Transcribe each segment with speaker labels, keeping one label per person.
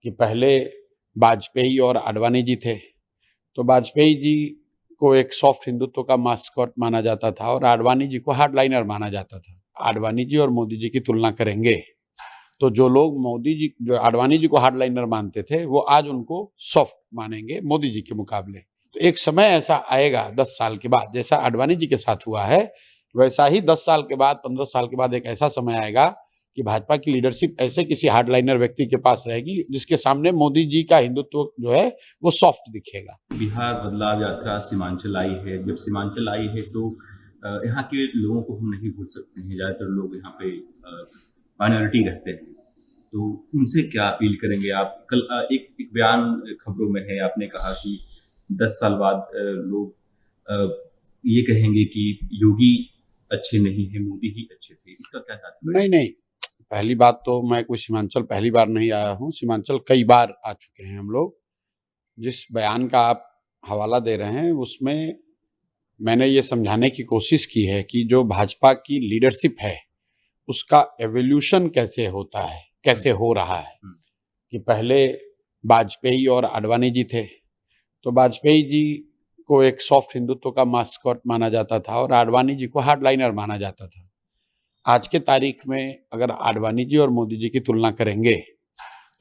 Speaker 1: कि पहले वाजपेयी और आडवाणी जी थे, तो वाजपेयी जी को एक सॉफ्ट हिंदुत्व का मास्कॉट माना जाता था और आडवाणी जी को हार्डलाइनर माना जाता था। आडवाणी जी और मोदी जी की तुलना करेंगे तो जो लोग जो आडवाणी जी को हार्डलाइनर मानते थे, वो आज उनको सॉफ्ट मानेंगे मोदी जी के मुकाबले। तो एक समय ऐसा आएगा 10 साल के बाद, जैसा आडवाणी जी के साथ हुआ है, वैसा ही 10 साल के बाद, 15 साल के बाद एक ऐसा समय आएगा कि भाजपा की लीडरशिप ऐसे किसी हार्डलाइनर व्यक्ति के पास रहेगी, जिसके सामने मोदी जी का हिंदुत्व जो है, वो सॉफ्ट दिखेगा।
Speaker 2: बिहार बदलाव यात्रा सीमांचल आई है। जब सीमांचल आई है तो यहाँ के लोगों को हम नहीं भूल सकते हैं। ज़्यादातर लोग यहाँ पे माइनॉरिटी रहते हैं, तो उनसे क्या अपील करेंगे आप? कल एक बयान खबरों में है, आपने कहा कि 10 साल बाद लोग ये कहेंगे कि योगी अच्छे नहीं है, मोदी ही अच्छे थे। इसका क्या तात्पर्य?
Speaker 1: नहीं, नहीं। पहली बात तो मैं कोई सीमांचल पहली बार नहीं आया हूँ, सीमांचल कई बार आ चुके हैं हम लोग। जिस बयान का आप हवाला दे रहे हैं, उसमें मैंने ये समझाने की कोशिश की है कि जो भाजपा की लीडरशिप है, उसका एवोल्यूशन कैसे होता है, कैसे हो रहा है। कि पहले वाजपेयी और आडवाणी जी थे, तो वाजपेयी जी को एक सॉफ्ट हिंदुत्व का मास्कॉट माना जाता था और आडवाणी जी को हार्डलाइनर माना जाता था। आज के तारीख में अगर आडवाणी जी और मोदी जी की तुलना करेंगे,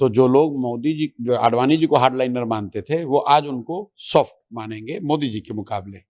Speaker 1: तो जो लोग जो आडवाणी जी को हार्डलाइनर मानते थे, वो आज उनको सॉफ्ट मानेंगे मोदी जी के मुकाबले।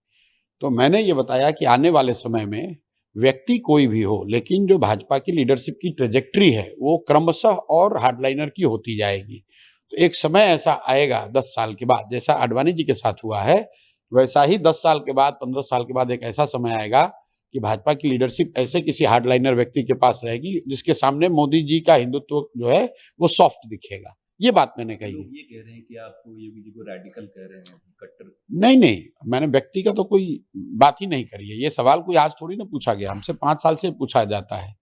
Speaker 1: तो मैंने ये बताया कि आने वाले समय में व्यक्ति कोई भी हो, लेकिन जो भाजपा की लीडरशिप की ट्रेजेक्टरी है, वो क्रमशः और हार्डलाइनर की होती जाएगी। तो एक समय ऐसा आएगा 10 साल के बाद, जैसा आडवाणी जी के साथ हुआ है, वैसा ही 10 साल के बाद, 15 साल के बाद एक ऐसा समय आएगा कि भाजपा की लीडरशिप ऐसे किसी हार्डलाइनर व्यक्ति के पास रहेगी, जिसके सामने मोदी जी का हिंदुत्व जो है, वो सॉफ्ट दिखेगा। ये बात मैंने कही है।
Speaker 2: लोग ये कह रहे हैं कि आप योगी जी को रैडिकल कह रहे हैं, कट्टर।
Speaker 1: नहीं, नहीं, मैंने व्यक्ति का तो कोई बात ही नहीं करी है। ये सवाल कोई आज थोड़ी ना पूछा गया, हमसे 5 साल से पूछा जाता है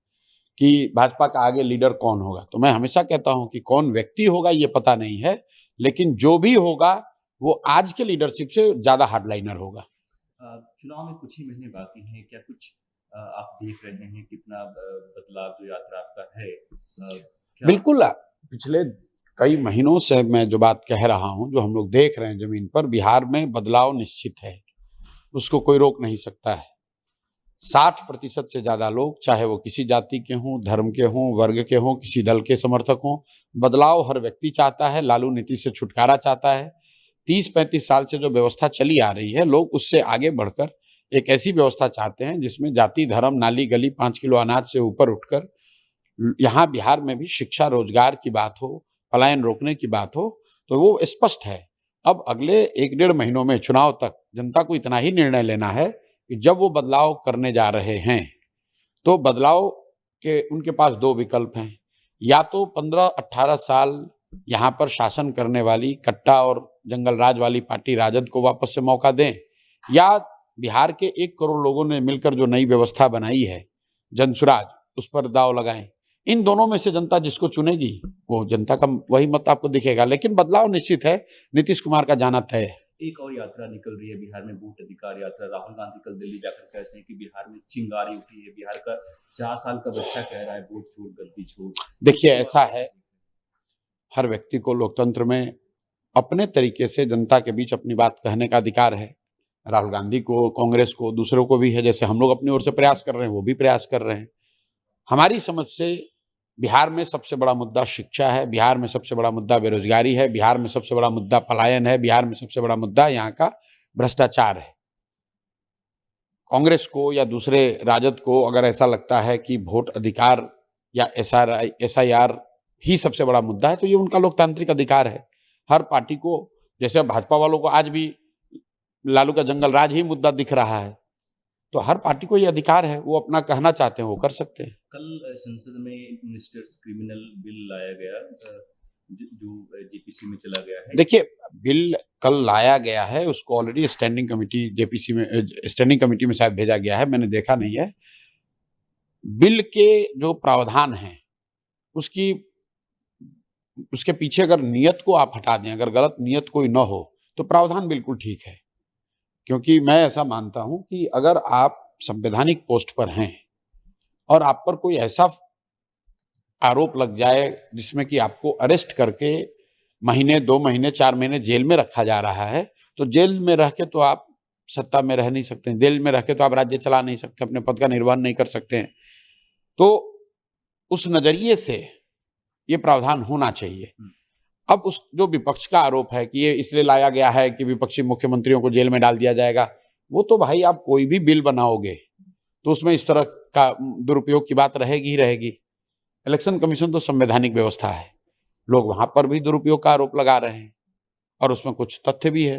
Speaker 1: कि भाजपा का आगे लीडर कौन होगा। तो मैं हमेशा कहता हूँ कि कौन व्यक्ति होगा ये पता नहीं है, लेकिन जो भी होगा वो आज के लीडरशिप से ज़्यादा हार्डलाइनर होगा।
Speaker 2: चुनाव में कुछ ही महीने बाकी हैं, क्या कुछ आप देख रहे हैं कितना बदलाव जो यात्रा आपका है? क्या
Speaker 1: बिल्कुल, पिछले कई महीनों से मैं जो बात कह रहा हूँ, जो हम लोग देख रहे हैं ज़मीन पर, बिहार में बदलाव निश्चित है, उसको कोई रोक नहीं सकता है। 60% से ज़्यादा लोग, चाहे वो किसी जाति के हों, धर्म के हों, वर्ग के हों, किसी दल के समर्थक हों, बदलाव हर व्यक्ति चाहता है, लालू नीति से छुटकारा चाहता है। 30-35 साल से जो व्यवस्था चली आ रही है, लोग उससे आगे बढ़कर एक ऐसी व्यवस्था चाहते हैं जिसमें जाति, धर्म, नाली, गली, 5 किलो अनाज से ऊपर उठकर यहाँ बिहार में भी शिक्षा, रोजगार की बात हो, पलायन रोकने की बात हो, तो वो स्पष्ट है। अब अगले 1 डेढ़ महीनों में चुनाव तक जनता को इतना ही निर्णय लेना है कि जब वो बदलाव करने जा रहे हैं, तो बदलाव के उनके पास 2 विकल्प हैं। या तो 15-18 साल यहाँ पर शासन करने वाली कट्टा और जंगल राज वाली पार्टी राजद को वापस से मौका दें, या बिहार के 1 करोड़ लोगों ने मिलकर जो नई व्यवस्था बनाई है, जनसुराज, उस पर दांव लगाएं। इन दोनों में से जनता जिसको चुनेगी, वो जनता का वही मत आपको दिखेगा, लेकिन बदलाव निश्चित है। नीतीश कुमार का जाना तय है।
Speaker 2: एक और यात्रा निकल रही है बिहार में, वोट अधिकार यात्रा। राहुल गांधी कल दिल्ली जाकर कहते हैं कि बिहार में चिंगारी उठी है। बिहार का 4 साल का बच्चा कह रहा है वोट छोड़, गद्दी छोड़।
Speaker 1: देखिए, ऐसा है, हर व्यक्ति को लोकतंत्र में अपने तरीके से जनता के बीच अपनी बात कहने का अधिकार है। राहुल गांधी को, कांग्रेस को, दूसरों को भी है। जैसे हम लोग अपनी ओर से प्रयास कर रहे हैं, वो भी प्रयास कर रहे हैं। हमारी समझ से बिहार में सबसे बड़ा मुद्दा शिक्षा है, बिहार में सबसे बड़ा मुद्दा बेरोजगारी है, बिहार में सबसे बड़ा मुद्दा पलायन है, बिहार में सबसे बड़ा मुद्दा यहाँ का भ्रष्टाचार है। कांग्रेस को या दूसरे राजद को अगर ऐसा लगता है कि वोट अधिकार या SIR ही सबसे बड़ा मुद्दा है, तो ये उनका लोकतांत्रिक अधिकार है। हर पार्टी को, जैसे भाजपा वालों को आज भी लालू का जंगल राज ही मुद्दा दिख रहा है, तो हर पार्टी को ये अधिकार है, वो अपना कहना चाहते हैं वो कर सकते हैं।
Speaker 2: कल संसद में मिनिस्टर्स क्रिमिनल बिल लाया गया, जो जेपीसी में चला गया है।
Speaker 1: देखिए, बिल कल लाया गया है, उसको ऑलरेडी स्टैंडिंग कमेटी में शायद भेजा गया है, मैंने देखा नहीं है। बिल के जो प्रावधान हैं, उसके पीछे अगर नियत को आप हटा दें, अगर गलत नियत कोई न हो, तो प्रावधान बिल्कुल ठीक है। क्योंकि मैं ऐसा मानता हूं कि अगर आप संवैधानिक पोस्ट पर हैं और आप पर कोई ऐसा आरोप लग जाए जिसमें कि आपको अरेस्ट करके महीने 2 महीने 4 महीने जेल में रखा जा रहा है, तो जेल में रह के तो आप सत्ता में रह नहीं सकते हैं, जेल में रह के तो आप राज्य चला नहीं सकते, अपने पद का निर्वहन नहीं कर सकते हैं। तो उस नजरिए से ये प्रावधान होना चाहिए। अब उस जो विपक्ष का आरोप है कि ये इसलिए लाया गया है कि विपक्षी मुख्यमंत्रियों को जेल में डाल दिया जाएगा, वो तो भाई आप कोई भी बिल बनाओगे तो उसमें इस तरह का दुरुपयोग की बात रहेगी ही रहेगी। इलेक्शन कमीशन तो संवैधानिक व्यवस्था है, लोग वहां पर भी दुरुपयोग का आरोप लगा रहे हैं और उसमें कुछ तथ्य भी है।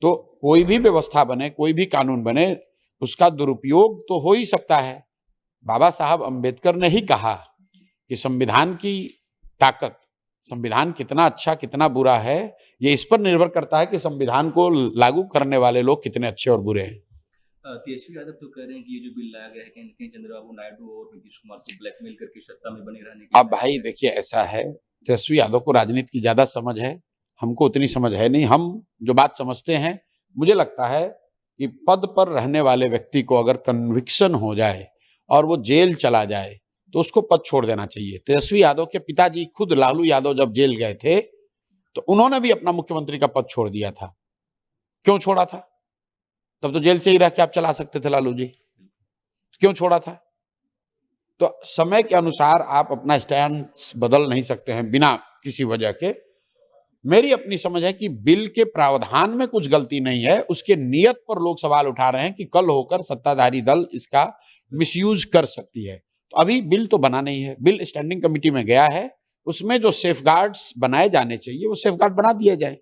Speaker 1: तो कोई भी व्यवस्था बने, कोई भी कानून बने, उसका दुरुपयोग तो हो ही सकता है। बाबा साहब अंबेडकर ने ही कहा कि संविधान की ताकत, संविधान कितना अच्छा कितना बुरा है, ये इस पर निर्भर करता है कि संविधान को लागू करने वाले लोग कितने अच्छे और बुरे हैं।
Speaker 2: तेजस्वी यादव तो कह रहे हैं कि ये जो बिल लाया गया है कहीं न कहीं चंद्रबाबू नायडू और नीतीश कुमार को ब्लैकमेल करके सत्ता में बने रहने के
Speaker 1: अब भाई देखिए, ऐसा है, तेजस्वी यादव को राजनीति की ज्यादा समझ है, हमको उतनी समझ है नहीं। हम जो बात समझते हैं, मुझे लगता है कि पद पर रहने वाले व्यक्ति को अगर कन्विक्शन हो जाए और वो जेल चला जाए तो उसको पद छोड़ देना चाहिए। तेजस्वी यादव के पिताजी खुद लालू यादव जब जेल गए थे तो उन्होंने भी अपना मुख्यमंत्री का पद छोड़ दिया था। क्यों छोड़ा था? तब तो जेल से ही रह के आप चला सकते थे लालू जी, क्यों छोड़ा था? तो समय के अनुसार आप अपना स्टैंड बदल नहीं सकते हैं बिना किसी वजह के। मेरी अपनी समझ है कि बिल के प्रावधान में कुछ गलती नहीं है, उसके नियत पर लोग सवाल उठा रहे हैं कि कल होकर सत्ताधारी दल इसका मिसयूज कर सकती है। तो अभी बिल तो बना नहीं है, बिल स्टैंडिंग कमेटी में गया है, उसमें जो सेफगार्ड्स बनाए जाने चाहिए वो सेफगार्ड बना दिए जाए।